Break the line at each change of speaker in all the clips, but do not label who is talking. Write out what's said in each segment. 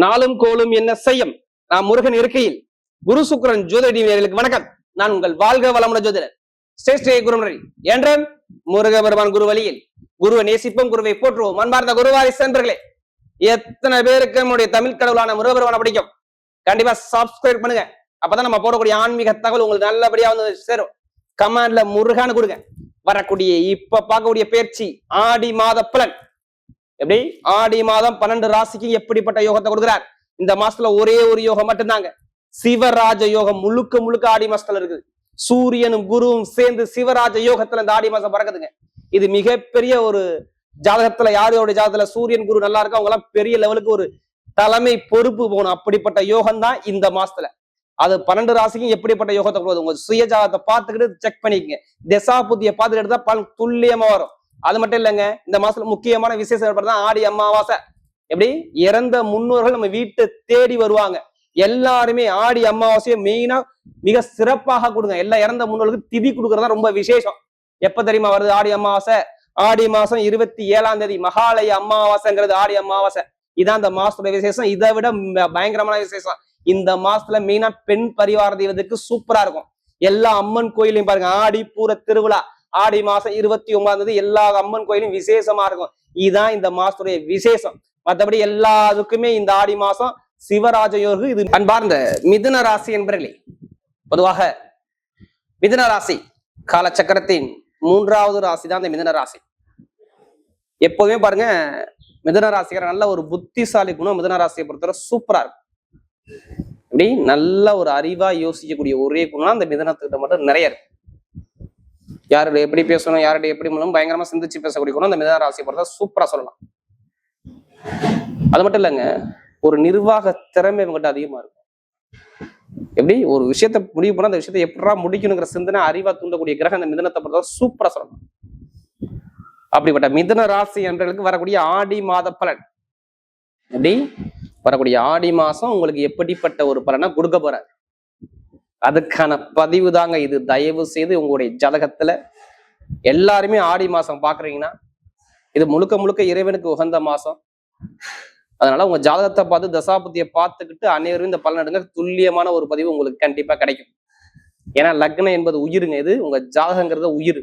நாளும் கோளும் என்ன செய்யும் நான் முருகன் இருக்கையில் குரு சுக்கிரன் ஜோதிடர்களுக்கு வணக்கம். நான் உங்கள் வாழ்க வளமுடன் ஜோதிடர் ஸ்ரேஷ்ட குருமுறை என்றும் முருக பெருமான் குரு வழியில் குருவை நேசிப்போம், குருவை போற்றுவோம். அன்பார்ந்த குருவாரி சென்றர்களே, எத்தனை பேருக்கு நம்முடைய தமிழ் கடவுளான முருகபெருமானை பிடிக்கும்? கண்டிப்பா சப்ஸ்கிரைப் பண்ணுங்க. அப்பதான் நம்ம போடக்கூடிய ஆன்மீக தகவல் உங்களுக்கு நல்லபடியா வந்து சேரும். கமெண்ட்ல முருகான்னு கொடுங்க. வரக்கூடிய இப்ப பார்க்கக்கூடிய பயிற்சி ஆடி மாத பலன் எப்படி? ஆடி மாதம் 12 ராசிக்கு எப்படிப்பட்ட யோகத்தை கொடுக்கிறார்? இந்த மாசத்துல ஒரே ஒரு யோகம் மட்டும்தாங்க, சிவராஜ யோகம். முழுக்க முழுக்க ஆடி மாசத்துல இருக்குது. சூரியனும் குருவும் சேர்ந்து சிவராஜ யோகத்துல இந்த ஆடி மாசம் பறக்குதுங்க. இது மிகப்பெரிய ஒரு ஜாதகத்துல, யாரோட ஜாதகத்துல சூரியன் குரு நல்லா இருக்கு அவங்க எல்லாம் பெரிய லெவலுக்கு ஒரு தலைமை பொறுப்பு போகணும். அப்படிப்பட்ட யோகம் தான் இந்த மாசத்துல. அது 12 ராசிக்கும் எப்படிப்பட்ட யோகத்தை கொடுக்குது? உங்க சுய ஜாதகத்தை பார்த்துக்கிட்டு செக் பண்ணிக்கங்க. திசா புத்தியை பார்த்துட்டு எடுத்தா பலன் துல்லியமா வரும். அது மட்டும் இல்லைங்க, இந்த மாசத்துல முக்கியமான விசேஷம் ஏற்படுதான் ஆடி அமாவாசை. எப்படி? இறந்த முன்னோர்கள் நம்ம வீட்டை தேடி வருவாங்க. எல்லாருமே ஆடி அமாவாசையை மெயினா மிக சிறப்பாக கொடுங்க. எல்லா இறந்த முன்னோர்களுக்கு திதி கொடுக்கறதா ரொம்ப விசேஷம். எப்ப தெரியுமா வருது ஆடி அமாவாசை? ஆடி மாசம் 27ஆம் தேதி மகாலய அமாவாசைங்கிறது ஆடி அமாவாசை. இதான் இந்த மாசத்தோட விசேஷம். இதை விட பயங்கரமான விசேஷம் இந்த மாசத்துல மெயினா பெண் பரிவார தெய்வத்துக்கு சூப்பரா இருக்கும். எல்லா அம்மன் கோயிலையும் பாருங்க, ஆடி பூர திருவிழா ஆடி மாசம் 29ஆம் தேதி எல்லா அம்மன் கோயிலும் விசேஷமா இருக்கும். இதுதான் இந்த மாசத்துடைய விசேஷம். மற்றபடி எல்லாத்துக்குமே இந்த ஆடி மாசம் சிவராஜ யோகம். இது அன்பார்ந்த மிதுன ராசி என்பர்களே, பொதுவாக மிதுன ராசி காலச்சக்கரத்தின் 3வது ராசி தான் இந்த மிதுன ராசி. எப்போதுமே பாருங்க, மிதுன ராசிக்கிற நல்ல ஒரு புத்திசாலி குணம் மிதுன ராசியை பொறுத்தவரை சூப்பரா இருக்கும். இப்படி நல்ல ஒரு அறிவா யோசிக்கக்கூடிய ஒரே குணம் அந்த மிதுனத்துக்கிட்ட மட்டும் நிறைய இருக்கு. யாருடைய எப்படி பேசணும், யாருடைய எப்படி மூலம் பயங்கரமா சிந்திச்சு பேசக்கூடிய குணம் அந்த மிதுன ராசியை பொறுத்தா சூப்பரா சொல்லலாம். அது மட்டும் இல்லைங்க, ஒரு நிர்வாக திறமை இவங்ககிட்ட அதிகமா இருக்கும். எப்படி ஒரு விஷயத்த முடிவு பண்ணா அந்த விஷயத்தை எப்படா முடிக்கணுங்கிற சிந்தனை அறிவா தூண்டக்கூடிய கிரகம் அந்த மிதுனத்தை பொறுத்தா சூப்பரா சொல்லலாம். அப்படிப்பட்ட மிதுன ராசி என்றவர்களுக்கு வரக்கூடிய ஆடி மாத பலன் எப்படி? வரக்கூடிய ஆடி மாசம் உங்களுக்கு எப்படிப்பட்ட ஒரு பலனை கொடுக்க போறாரு, அதுக்கான பதிவு தாங்க இது. தயவு செய்து உங்களுடைய ஜாதகத்துல எல்லாருமே ஆடி மாசம் பாக்குறீங்கன்னா இது முழுக்க முழுக்க இறைவனுக்கு உகந்த மாசம். அதனால உங்க ஜாதகத்தை பார்த்து தசாபுத்தியை பார்த்துக்கிட்டு அனைவரும் இந்த பலன் எடுங்க. துல்லியமான ஒரு பதிவு உங்களுக்கு கண்டிப்பா கிடைக்கும். ஏன்னா லக்னம் என்பது உயிருங்க. இது உங்க ஜாதகங்கிறது உயிர்.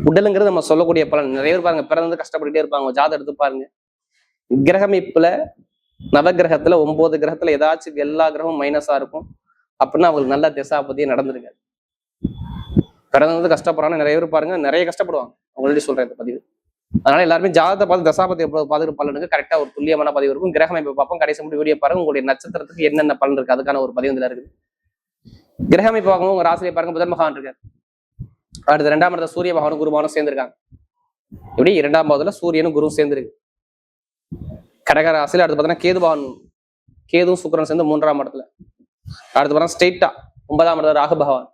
உடலுங்கிறது நம்ம சொல்லக்கூடிய பலன். நிறைய பேர் பாருங்க பிறந்து கஷ்டப்பட்டுட்டே இருப்பாங்க. ஜாதகம் எடுத்து பாருங்க, கிரகமைப்புல நவகிரகத்துல 9 கிரகத்துல ஏதாச்சும் எல்லா கிரகமும் மைனஸா இருக்கும் அப்படின்னா அவங்களுக்கு நல்ல திசாபதியே நடந்திருக்காது. பிறந்தது கஷ்டப்படுறாங்க நிறைய பேர் பாருங்க, நிறைய கஷ்டப்படுவாங்க. அவங்கள்ட்ட சொல்றேன் இந்த பதிவு. அதனால எல்லாருமே ஜாதகத்தை பார்த்து தசாபதி பார்த்துட்டு பலனுக்கு கரெக்டா ஒரு துல்லியமான பதிவு இருக்கும். கிரகமைப்பை பார்ப்போம். கடைசி மட்டும் வீடியோ பாருங்க, உங்களுடைய நட்சத்திரத்துக்கு என்னென்ன பலன் இருக்கு அதுக்கான ஒரு பதிவு இதுல இருக்குது. கிரகமைப்பு பார்க்கும்போது உங்க ராசியை பாருங்க, புதன் மகான் இருக்காரு. அடுத்து 2ஆம் இடத்துல சூரிய பகவானும் குருபகவானும் சேர்ந்திருக்காங்க. இப்படி 2ஆம் பாவத்துல சூரியனும் குருவும் சேர்ந்துருக்கு. கடக ராசியில அடுத்து பார்த்தீங்கன்னா கேது பகவான், கேதுவும் சுக்கிரன் சேர்ந்து 3ஆம் இடத்துல. அடுத்து பார்த்தா ஸ்ட்ரெயிட்டா 9ஆம் இடத்துல ராகு பகவான்.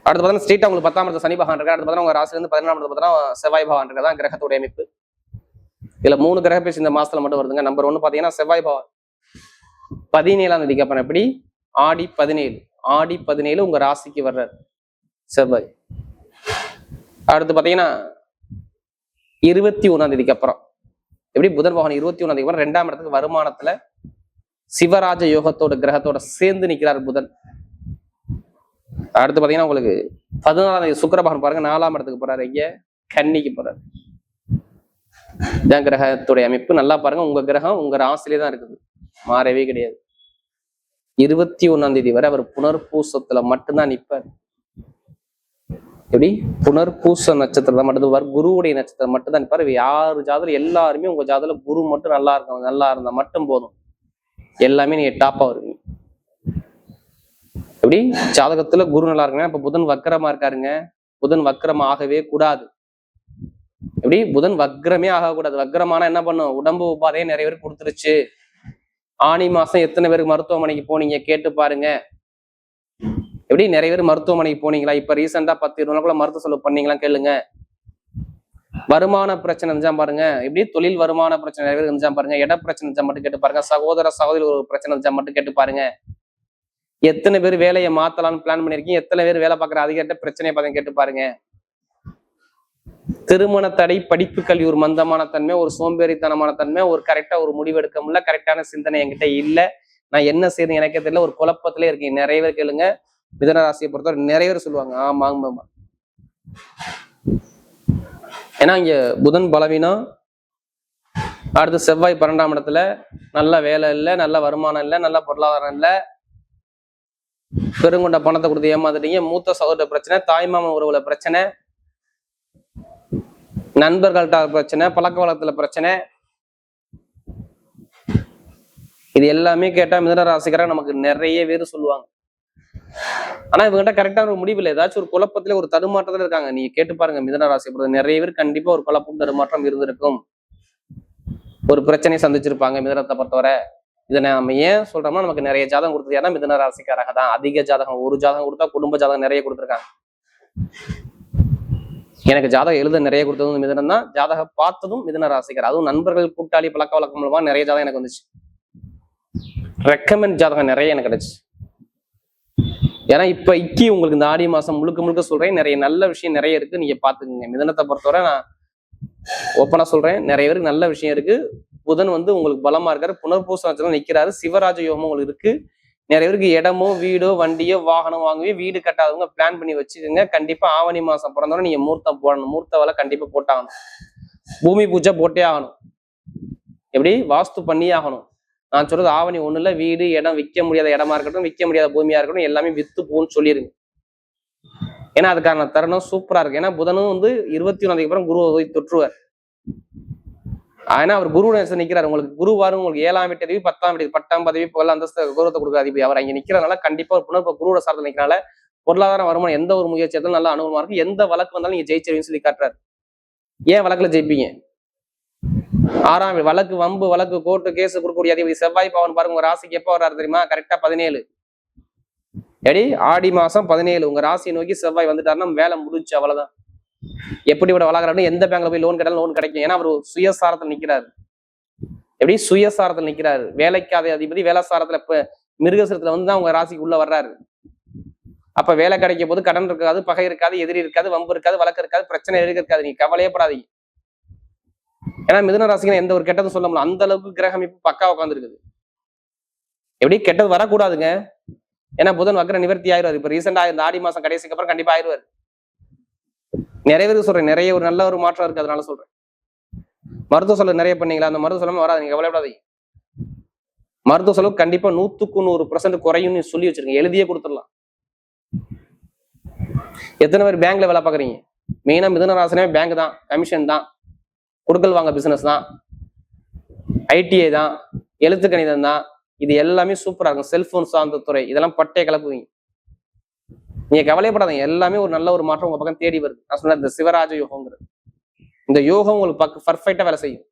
அடுத்து பார்த்தா ஸ்ட்ரெயிட்டா உங்களுக்கு 10ஆம் இடத்துல சனி பகவான் இருக்கு. அடுத்து பார்த்தா உங்க ராசில இருந்து 11ஆம் இடத்துல பார்த்தா செவ்வாய் பகவான் இருக்கதான் கிரகத்துடைய அமைப்பு. இதுல 3 கிரக பேசி இந்த மாசத்துல மட்டும் வருதுங்க. நம்பர் 1 பாத்தீங்கன்னா செவ்வாய் பகவான் 17ஆம் தேதிக்கு அப்புறம் எப்படி? ஆடி 17, ஆடி 17 உங்க ராசிக்கு வர்றாரு செவ்வாய். அடுத்து பாத்தீங்கன்னா 21ஆம் தேதிக்கு அப்புறம் எப்படி? புதன் பகவான் 21ஆம் தேதிக்கு அப்புறம் 2ஆம் இடத்துக்கு வருமானத்துல சிவராஜ யோகத்தோட கிரகத்தோட சேர்ந்து நிற்கிறார் புதன். அடுத்து பாத்தீங்கன்னா உங்களுக்கு 14ஆம் தேதி சுக்கிர பகவான் பாருங்க 4ஆம் இடத்துக்கு போறாரு. இங்க கன்னிக்கு போறாரு. இதான் கிரகத்துடைய அமைப்பு. நல்லா பாருங்க, உங்க கிரகம் உங்க ராசிலே தான் இருக்குது, மாறவே கிடையாது. 21ஆம் தேதி வரை அவர் புனர்பூசத்துல மட்டும்தான் நிற்பார். எப்படி? புனர்பூச நட்சத்திரம் மட்டும் குருவுடைய நட்சத்திரம் மட்டும் தான் நிற்பார். யாரு ஜாதகம் எல்லாருமே உங்க ஜாதகம் குரு மட்டும் நல்லா இருக்கும், நல்லா இருந்தா மட்டும் போதும், எல்லாமே நீங்க டாப்பா வருவீங்க. எப்படி? ஜாதகத்துல குரு நல்லா இருக்குங்க. இப்ப புதன் வக்கரமா இருக்காருங்க. புதன் வக்கரம் ஆகவே கூடாது. எப்படி? புதன் வக்ரமே ஆகக்கூடாது. வக்ரமானா என்ன பண்ணும்? உடம்பு உபாதையே நிறைய பேருக்கு கொடுத்துருச்சு. ஆனி மாசம் எத்தனை பேருக்கு மருத்துவமனைக்கு போனீங்க கேட்டு பாருங்க. எப்படி? நிறைய பேர் மருத்துவமனைக்கு போனீங்களா? இப்ப ரீசெண்டா 10-20 நாளுக்குள்ள மருத்துவ செலவு பண்ணீங்களா கேளுங்க. வருமான பிரச்சனை இருந்தா பாருங்க. எப்படி? தொழில் வருமான பிரச்சனை நிறைய பேர் இருந்தா பாருங்க. இட பிரச்சனை இருந்தா மட்டும் கேட்டு பாருங்க. சகோதர சகோதரி ஒரு பிரச்சனை இருந்தா மட்டும் கேட்டு பாருங்க. எத்தனை பேர் வேலையை மாத்தலாம்னு பிளான் பண்ணிருக்கீங்க? எத்தனை பேர் வேலை பார்க்குற அதிகாரிட்ட பிரச்சனையை பார்த்து கேட்டு பாருங்க. திருமண தடை, படிப்பு கல்வி ஒரு மந்தமான தன்மை, ஒரு சோம்பேறித்தனமான தன்மை, ஒரு கரெக்டா ஒரு முடிவெடுக்க முடியல, கரெக்டான சிந்தனை என்கிட்ட இல்ல, நான் என்ன செய்யறது எனக்கே தெரியல, ஒரு குழப்பத்திலே இருக்கீங்க. நிறைய பேர் கேளுங்க, மிதுன ராசியை பொறுத்தவரை நிறைய பேர் சொல்லுவாங்க ஆமாங்க. ஏன்னா இங்க புதன் பலவீனம், அடுத்து செவ்வாய் 12ஆம் இடத்துல, நல்ல வேலை இல்லை, நல்ல வருமானம் இல்லை, நல்ல பொருளாதாரம் இல்லை, பெருங்கொண்ட பணத்தை கொடுத்து ஏமாந்துட்டீங்க, மூத்த சகோதர பிரச்சனை, தாய்மாமன் உறவுல பிரச்சனை, நண்பர்கள்ட்ட பிரச்சனை, பழக்க வழக்கத்துல பிரச்சனை. இது எல்லாமே கேட்டா மிதுன ராசிக்காரங்க நமக்கு நிறைய பேர் சொல்லுவாங்க. ஆனா இவங்ககிட்ட கரெக்டான ஒரு முடிவு இல்லை, ஏதாச்சும் ஒரு குழப்பத்துல ஒரு தடுமாற்றத்துல இருக்காங்க. நீங்க கேட்டு பாருங்க, மிதுன ராசி பொறுத்த நிறைய பேர் கண்டிப்பா ஒரு குழப்பம் தடுமாற்றம் இருந்திருக்கும், ஒரு பிரச்சனையை சந்திச்சிருப்பாங்க மிதுனத்தை பொறுத்தவரை. இதை நம்ம ஏன் சொல்றோம்னா, நமக்கு நிறைய ஜாதகம் கொடுத்தது ஏன்னா மிதுன ராசிக்காரங்க தான். அதிக ஜாதகம், ஒரு ஜாதகம் கொடுத்தா குடும்ப ஜாதகம் நிறைய கொடுத்துருக்காங்க. எனக்கு ஜாதகம் எழுத நிறைய கொடுத்ததும் மிதுனம் தான், ஜாதகம் பார்த்ததும் மிதுன ராசிக்கார். அதுவும் நண்பர்கள், கூட்டாளி, பழக்க வழக்கம் மூலமா நிறைய ஜாதகம் எனக்கு வந்துச்சு. ரெக்கமெண்ட் ஜாதகம் நிறைய எனக்கு கிடைச்சு. ஏன்னா இப்ப உங்களுக்கு இந்த ஆடி மாசம் முழுக்க முழுக்க சொல்றேன், நிறைய நல்ல விஷயம் நிறைய இருக்கு, நீங்க பாத்துக்கோங்க. மிதுனத்தை பொறுத்தவரை நான் ஓப்பனா சொல்றேன், நிறைய பேருக்கு நல்ல விஷயம் இருக்கு. புதன் உங்களுக்கு பலமா இருக்காரு, புனர்பூச நட்சத்திரம் நிக்கிறாரு, சிவராஜ யோகமும் உங்களுக்கு இருக்கு. நிறைய பேருக்கு இடமோ வீடோ வண்டியோ வாகனம் வாங்குவே, வீடு கட்டாதவங்க பிளான் பண்ணி வச்சுக்கோங்க. கண்டிப்பா ஆவணி மாசம் பிறந்தவரை நீங்க மூர்த்தம் போடணும், மூர்த்த வேலை கண்டிப்பா போட்டாகணும், பூமி பூஜை போட்டே ஆகணும், எப்படி வாஸ்து பண்ணியே ஆகணும். நான் சொல்றது ஆவணி ஒண்ணுல வீடு இடம், விற்க முடியாத இடமா இருக்கட்டும், விற்க முடியாத பூமியா இருக்கட்டும், எல்லாமே வித்து போன்னு சொல்லிருங்க. ஏன்னா அதுக்கான தருணம் சூப்பரா இருக்கு. ஏன்னா புதனும் 21 அப்புறம் குரு தொற்றுவார். ஆனா அவர் குரு நிக்கிறார். உங்களுக்கு குருவாரும் உங்களுக்கு 7ஆம் வீட்டு அதிபதி, 10ஆம் வீட்டு, பட்டம் பதவி புகழ் அந்தஸ்து கௌரவத்தை கொடுக்குற அதிபதி. அவர் அங்க நிக்கிறதுனால கண்டிப்பா குருவோட சார்ந்த நிக்கிறனால பொருளாதார வருமானம் எந்த ஒரு முயற்சி எடுத்தாலும் நல்ல அனுபவமா இருக்கு. எந்த வழக்கு வந்தாலும் நீங்க ஜெயிச்சிருவீங்கன்னு சொல்லி காட்டுறாரு. ஏன் வழக்குல ஜெயிப்பீங்க? 6ஆம் வீடு வழக்கு, வம்பு வழக்கு, கோர்ட்டு கேஸ் கொடுக்கக்கூடிய அதிபதி செவ்வாய் பவன் பாருங்க. உங்க ராசிக்கு எப்ப வர்றாரு தெரியுமா? கரெக்டா 17. எடி ஆடி மாசம் 17 உங்க ராசியை நோக்கி செவ்வாய் வந்துட்டாருன்னா வேலை முடிஞ்சு, அவ்வளவுதான். எப்படி விட வளர்க்குறாரு, எந்த பேங்க்ல போய் லோன் கேட்டாலும் லோன் கிடைக்கும். ஏன்னா அவர் சுயசாரத்தில் நிக்கிறாரு. எப்படி சுயசாரத்தில் நிக்கிறாரு, வேலைக்காத அதிபதி வேலைசாரத்துல இப்ப மிருகசரத்துல தான் உங்க ராசிக்கு உள்ள வர்றாரு. அப்ப வேலை கிடைக்கும் போது கடன் இருக்காது, பகை இருக்காது, எதிரி இருக்காது, வம்பு இருக்காது, வழக்கு இருக்காது, பிரச்சனை இருக்காது. நீங்க கவலையே படாதீங்க. ஏன்னா மிதுன ராசிக்கு எந்த ஒரு கெட்டதும் சொல்ல முடியல, அந்த அளவுக்கு கிரகம் இப்ப பக்கா உட்காந்துருக்குது. எப்படி கெட்டது வரக்கூடாதுங்க. ஏன்னா புதன் வக்ர நிவர்த்தி ஆயிடுவார். இப்ப ரீசெண்டா இந்த ஆடி மாசம் கடைசிக்கு அப்புறம் கண்டிப்பா ஆயிடுவார். நிறைய பேருக்கு சொல்றேன், நிறைய ஒரு நல்ல ஒரு மாற்றம் இருக்கு, அதனால சொல்றேன். மருத்துவ செலவு நிறைய பண்ணீங்களா? அந்த மருத்துவ செலவு வராது, நீங்க கவலைப்படாதீங்க. மருத்துவ செலவு கண்டிப்பா 100% குறையும் சொல்லி வச்சிருக்கீங்க, எழுதியே கொடுத்துடலாம். எத்தனை பேர் பேங்க்ல வேலை பாக்குறீங்க? மெயினா மிதுன ராசினே பேங்க் தான், கமிஷன் தான், கொடுக்கல் வாங்க பிசினஸ் தான், ஐடிஐ தான், எழுத்து கணிதம் தான். இது எல்லாமே சூப்பரா இருக்கும். செல்போன் சார்ந்த துறை, இதெல்லாம் பட்டைய கிளப்புவீங்க. நீங்க கவலைப்படாதீங்க, எல்லாமே ஒரு நல்ல ஒரு மாற்றம் உங்க பக்கம் தேடி வருது. நான் சொன்ன இந்த சிவராஜ யோகங்கிறது, இந்த யோகம் உங்களுக்கு பர்ஃபெக்டா வேலை செய்யும்.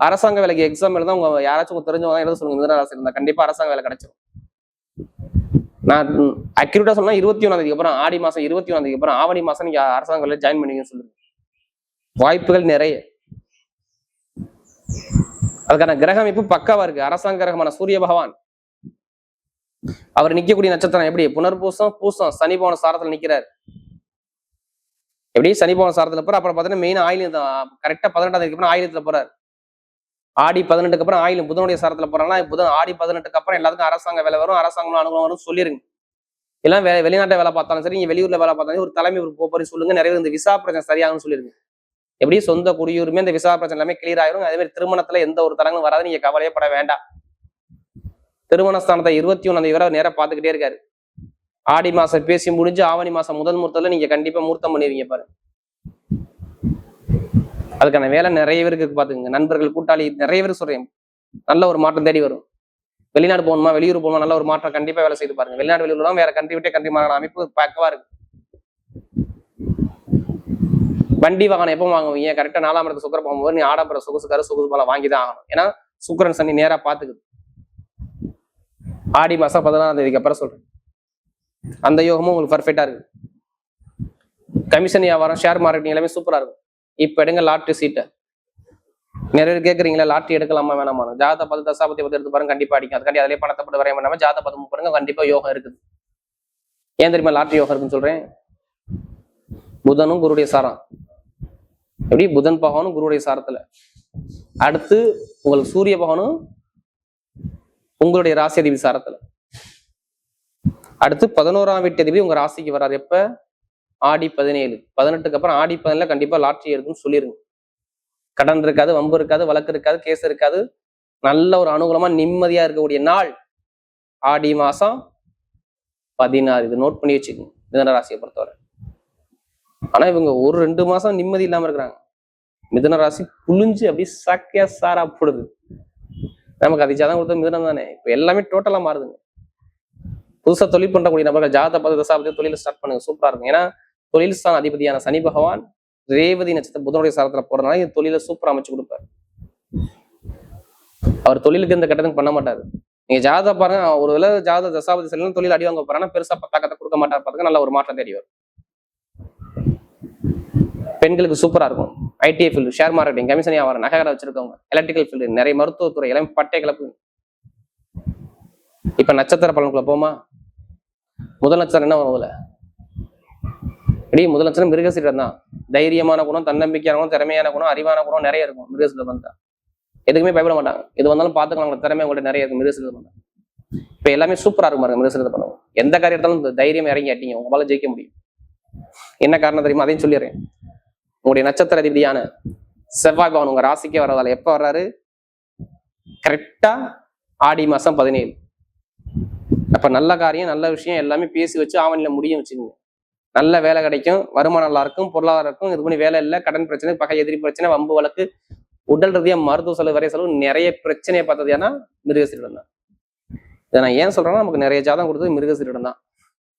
அரசாங்க வேலைக்கு எக்ஸாம் எழுதா உங்க யாராச்சும் தெரிஞ்சவங்க தான் எழுத சொல்லுங்க. மிதுன ராசி இருந்தா கண்டிப்பா அரசாங்க வேலை கிடைச்சிடும். நான் அக்யூரேட்டா சொன்னா 21 அப்புறம், ஆடி மாசம் 21 அப்புறம் ஆவணி மாசம் நீங்க அரசாங்க வேலையில ஜாயின் பண்ணீங்கன்னு சொல்லுங்க. வாய்ப்புகள் நிறைய. அதுக்கான கிரகம் இப்ப பக்காவா இருக்கு. அரசாங்க கிரகமான சூரிய பகவான் அவர் நிக்கக்கூடிய நட்சத்திரம் எப்படி? புனர்பூசம், பூசம், சனி பவன சாரத்துல நிக்கிறார். எப்படி சனி பவன சாரத்துல போற. அப்புறம் பாத்தீங்கன்னா மெயின் ஆயிலம் கரெக்டா 18 அப்புறம் ஆயிலத்துல போறாரு. ஆடி 18 அப்புறம் ஆயிலம் புதனுடைய சாரத்துல போறாங்கன்னா, புதன் ஆடி 18 அப்புறம் எல்லாத்துக்கும் அரசாங்க வேலை வரும், அரசாங்கம் அனுகூலம் வரும் சொல்லிருங்க. எல்லாம் வெளிநாட்டை வேலை பார்த்தாலும் சரி, நீங்க வெளியூர்ல வேலை பார்த்தாலும் ஒரு தலைமை போய் சொல்லுங்க. நிறைய இந்த விசா பிரச்சனை சரியாகும்னு சொல்லிருங்க. எப்படி சொந்த குடியுரிமை இந்த விசா பிரச்சனை எல்லாமே கிளியர் ஆயிரும். அதே மாதிரி திருமணத்துல எந்த ஒரு தரங்களும் வராது, நீங்க கவலையப்பட வேண்டாம். திருமண ஸ்தானத்தை 21 வரை நேரம் பார்த்துக்கிட்டே இருக்காரு. ஆடி மாசம் பேசி முடிஞ்சு ஆவணி மாசம் முதல் முகூர்த்தத்துல நீங்க கண்டிப்பா முகூர்த்தம் பண்ணிருவீங்க பாரு. அதுக்கான வேலை நிறைய பேருக்கு பாத்துக்கங்க. நண்பர்கள், கூட்டாளி நிறைய பேர் சொல்றேன், நல்ல ஒரு மாற்றம் தேடி வரும். வெளிநாடு போகணுமா, வெளியூர் போகணுமா, நல்ல ஒரு மாற்றம் கண்டிப்பா வேலை செய்து பாருங்க. வெளிநாடு வெளியூர்லாம் வேற கண்ட்ரி விட்டே கண்ட்ரி மாறான அமைப்பு பக்கவா இருக்கு. வண்டி வாகனம் எப்போ வாங்குவீங்க? கரெக்டா 4ஆம் இடத்து சுக்கர போகும்போது நீ ஆடம்பர சொகுசுக்கார சொகுசு போல வாங்கிதான் ஆகணும். ஏன்னா சுக்கரன் சனி நேரா பாத்துக்குது. ஆடி மாசம் 14ஆம் தேதிக்கு அப்புறம் சொல்றேன். அந்த யோகமும் உங்களுக்கு பர்ஃபெக்டா இருக்கு. கமிஷன் வியாபாரம், ஷேர் மார்க்கெட்டிங் எல்லாமே சூப்பரா இருக்கும். இப்ப எடுங்க லாட்டரி சீட்டை. நிறைய பேர் கேட்குறீங்களா லாட்டரி எடுக்கலாமா வேணாமா? ஜாதக பத்து தசாபதி பத்தி எடுத்து பாருங்க, கண்டிப்பா அடிக்கும். அதுக்காண்டி அதிலே பணத்தை போட்டு வரைய பண்ணாம ஜாதக பதம் பாருங்க, கண்டிப்பா யோகம் இருக்குது. ஏன் தெரியுமா லாட்டரி யோகம் இருக்குன்னு சொல்றேன்? புதனும் குருடைய சாரம். எப்படி புதன் பகவானும் குருவுடைய சாரத்துல. அடுத்து உங்களுக்கு சூரிய பகவானும் உங்களுடைய ராசி அதிபதி சாரத்துல. அடுத்து 11ஆம் வீட்டு அதிபதி உங்க ராசிக்கு வர்றாரு. எப்ப? ஆடி 17. 18க்கு அப்புறம் ஆடி 17 கண்டிப்பா லாட்டரி எடுக்குன்னு சொல்லிருங்க. கடன் இருக்காது, வம்பு இருக்காது, வழக்கு இருக்காது, கேஸ் இருக்காது. நல்ல ஒரு அனுகூலமா நிம்மதியா இருக்கக்கூடிய நாள் ஆடி மாசம் 16. இது நோட் பண்ணி வச்சுக்கோங்க மிதுன ராசியை பொறுத்தவரை. ஆனா இவங்க ஒரு 2 மாசம் நிம்மதி இல்லாம இருக்கிறாங்க. மிதுன ராசி புளிஞ்சு அப்படி சக்கியா சாரா போடுது. நமக்கு அது ஜாதகம் கொடுத்தது மிதுனம் தானே. இப்ப எல்லாமே டோட்டலா மாறுதுங்க. புதுசா தொழில் பண்றக்கூடிய நபர்கள் ஜாதகத்தை பார்த்து தசாபதி தொழில ஸ்டார்ட் பண்ணுங்க, சூப்பரா இருக்கும். ஏன்னா தொழில் ஸ்தான அதிபதியான சனி பகவான் ரேவதி நட்சத்திரம் புதனுடைய சாரத்துல போறதுனால இந்த தொழில சூப்பரா அமைச்சு கொடுப்பாரு. அவர் தொழிலுக்கு இந்த கட்டணம் பண்ண மாட்டாரு. நீங்க ஜாதகம் பாருங்க, ஒருவேளை ஜாதக தசாபதி செல்லும் தொழில் அடி வாங்க போறாங்கன்னா பெருசா தாக்கத்தை கொடுக்க மாட்டார். பாருங்க, நல்ல ஒரு மாற்றம் தேடி வரும். பெண்களுக்கு சூப்பரா இருக்கும். ITI field, share marketing, commission வியாபாரம், நகைக்கடை வச்சிருக்கவங்க, எலக்ட்ரிக்கல் ஃபீல்டு, நிறைய மருத்துவத்துறை, எல்லாமே பட்டை கிளப்பு. இப்ப நட்சத்திர பலனுக்குள்ள போமா? முதல் நட்சத்திரம் என்ன வரும்? முதல் நட்சத்திரம் மிருகசீரிடம் தான். தைரியமான குணம், தன்னம்பிக்கையான குணம், திறமையான குணம், அறிவான குணம் நிறைய இருக்கும் மிருகசீரிடம் தான். எதுக்குமே பயப்பட மாட்டாங்க. எது வந்தாலும் பாத்துக்கலாம், திறமை உங்கள்ட்ட நிறைய இருக்கும் மிருகசீரிடம் தான். இப்ப எல்லாமே சூப்பரா இருக்கும் பாருங்க மிருகசீரிடம் பண்ணுவோம். எந்த காரியத்தாலும் இந்த தைரியம் இறங்கி ஆட்டிங்க, உங்களால ஜெயிக்க முடியும். என்ன காரணம் தெரியுமா? அதையும் சொல்லிடுறேன். உங்களுடைய நட்சத்திர அதிபதியான செவ்வாய் பகவான் உங்க ராசிக்கே வர்றதால எப்ப வர்றாரு? கரெக்டா ஆடி மாசம் 17. அப்ப நல்ல காரியம், நல்ல விஷயம் எல்லாமே பேசி வச்சு ஆவணியில முடியும் வச்சுக்கோங்க. நல்ல வேலை கிடைக்கும், வருமானம் நல்லா இருக்கும், பொருளாதாரம் இருக்கும். இது பண்ணி வேலை இல்லை, கடன் பிரச்சனை, பகை எதிரி பிரச்சனை, வம்பு வழக்கு, உடல் ரீதியா மருத்துவ செலவு, வரைய செலவு, நிறைய பிரச்சனையை பார்த்தது ஏன்னா மிருகசீரிடம் தான். இதை நான் ஏன் சொல்றேன்னா, நமக்கு நிறைய ஜாதகம் கொடுத்தது மிருகசீரிடம் தான்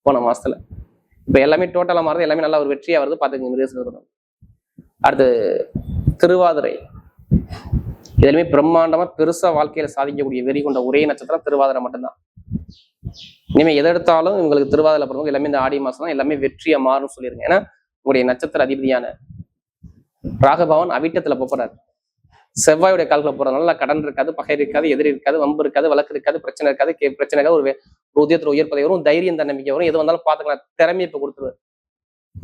போன மாசத்துல. இப்ப எல்லாமே டோட்டலா மாறுது, எல்லாமே நல்ல ஒரு வெற்றியா வருது. பாத்துக்கங்க மிருகசீரிடம். அடுத்து திருவாதிரை. இதுலயுமே பிரம்மாண்டமா பெருசா வாழ்க்கையில சாதிக்கக்கூடிய வெறி கொண்ட ஒரே நட்சத்திரம் திருவாதிரை மட்டும்தான். இனிமே எதை எடுத்தாலும் இவங்களுக்கு திருவாதிரை பிறந்தவங்க எல்லாமே இந்த ஆடி மாசம் தான் எல்லாமே வெற்றியா மாறும் சொல்லிருங்க. ஏன்னா உங்களுடைய நட்சத்திர அதிபதியான ராகபவன் அவிட்டத்துல போறாரு. செவ்வாயுடைய காலத்துல போறதுனால கடன் இருக்காது, பகை இருக்காது, எதிரி இருக்காது, வம்பு இருக்காது, வழக்கு இருக்காது, பிரச்சனை இருக்காது, பிரச்சனை இருக்காது. ஒரு உத்தியத்துல உயர்ப்பதை வரும், தைரியம் தன்னம்பிக்கை வரும். எது வந்தாலும் பாத்துக்கலாம், திறமையை இப்ப கொடுத்துருவாரு.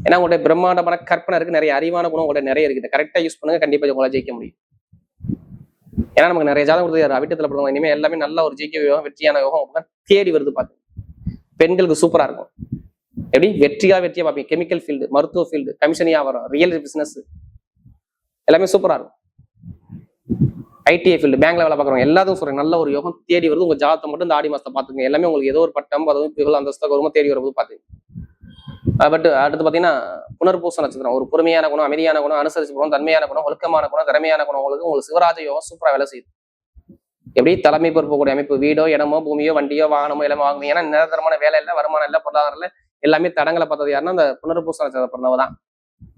ஏன்னா உங்களுடைய பிரம்மாண்டமான கற்பனை இருக்கு, நிறைய அறிவான குணம் உங்களுடைய நிறைய இருக்குது. கரெக்டா யூஸ் பண்ணுங்க, கண்டிப்பா உங்களால ஜெயிக்க முடியும். ஏன்னா நமக்கு நிறைய ஜாதகம் கொடுத்து அவிட்டத்துல போடுவாங்க. இனிமே எல்லாமே நல்ல ஒரு ஜெயிக்க யோகம், வெற்றியான யோகம் தேடி வருது. பாத்து பெண்களுக்கு சூப்பரா இருக்கும். எப்படி வெற்றியா பார்ப்பீங்க. கெமிக்கல் ஃபீல்டு, மருத்துவ ஃபீல்டு, கமிஷன் வியாபாரம், ரியல் பிசினஸ் எல்லாமே சூப்பரா இருக்கும். ஐடிஐ ஃபீல்டு, பேங்க்ல வேலை பார்க்குறவங்க எல்லாத்தையும் சொல்றேன். நல்ல ஒரு யோகம் தேடி வருது. உங்க ஜாதகத்தை மட்டும் இந்த ஆடி மாசத்தை பாத்துங்க. எல்லாமே உங்களுக்கு ஏதோ ஒரு பட்டம், பதவி, புகழ், அந்தஸ்து, கௌரவம் தேடி வரும்போது பாத்துங்க. பட் அடுத்து பாத்தீங்கன்னா புனர்பூச நட்சத்திரம். ஒரு பொறுமையான குணம், அமைதியான குணம், அனுசரிச்சு குணம், தன்மையான குணம், ஒழுக்கமான குணம், திறமையான குணம். உங்களுக்கு சிவராஜ யோகம் சூப்பரா வேலை செய்யுது. எப்படி தலைமை பொறுப்பக்கூடிய அமைப்பு, வீடோ, இடமோ, பூமியோ, வண்டியோ, வாகனமோ எல்லாமே வாங்குவீங்க. ஏன்னா நிரந்தரமான வேலை இல்லை, வருமானம் இல்லை, பொருளாதாரம் இல்லை, எல்லாமே தடங்களை பார்த்தது யாருன்னா அந்த புனர்பூச நட்சத்திரம் பிறந்தவ தான்.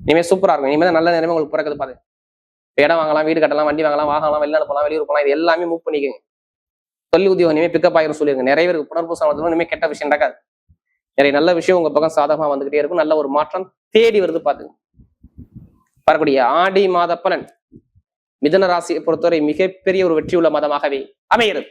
இனிமேல் சூப்பரா இருக்கும். இனிமேல் நல்ல நேரமே உங்களுக்கு பிறக்குது. பாரு, இடம் வாங்கலாம், வீடு கட்டலாம், வண்டி வாங்கலாம், வாங்கலாம், வெளிநாடு போகலாம், வெளியூர் போகலாம். இது எல்லாமே மூவ் பண்ணிக்கோங்க. தொழில் உத்தியோகம் இனிமேல் பிக்கப் ஆயிரும் சொல்லிருங்க. நிறைய பேருக்கு புனர்பூச நட்சத்திரம் இனிமேல் கெட்ட விஷயம் நடக்காது. நிறைய நல்ல விஷயம் உங்க பக்கம் சாதகமா வந்துகிட்டே இருக்கும். நல்ல ஒரு மாற்றம் தேடி வருது. பாத்துங்க. வரக்கூடிய ஆடி மாத பலன் மிதுன ராசியை பொறுத்தவரை மிகப்பெரிய ஒரு வெற்றியுள்ள மாதமாகவே அமைகிறது.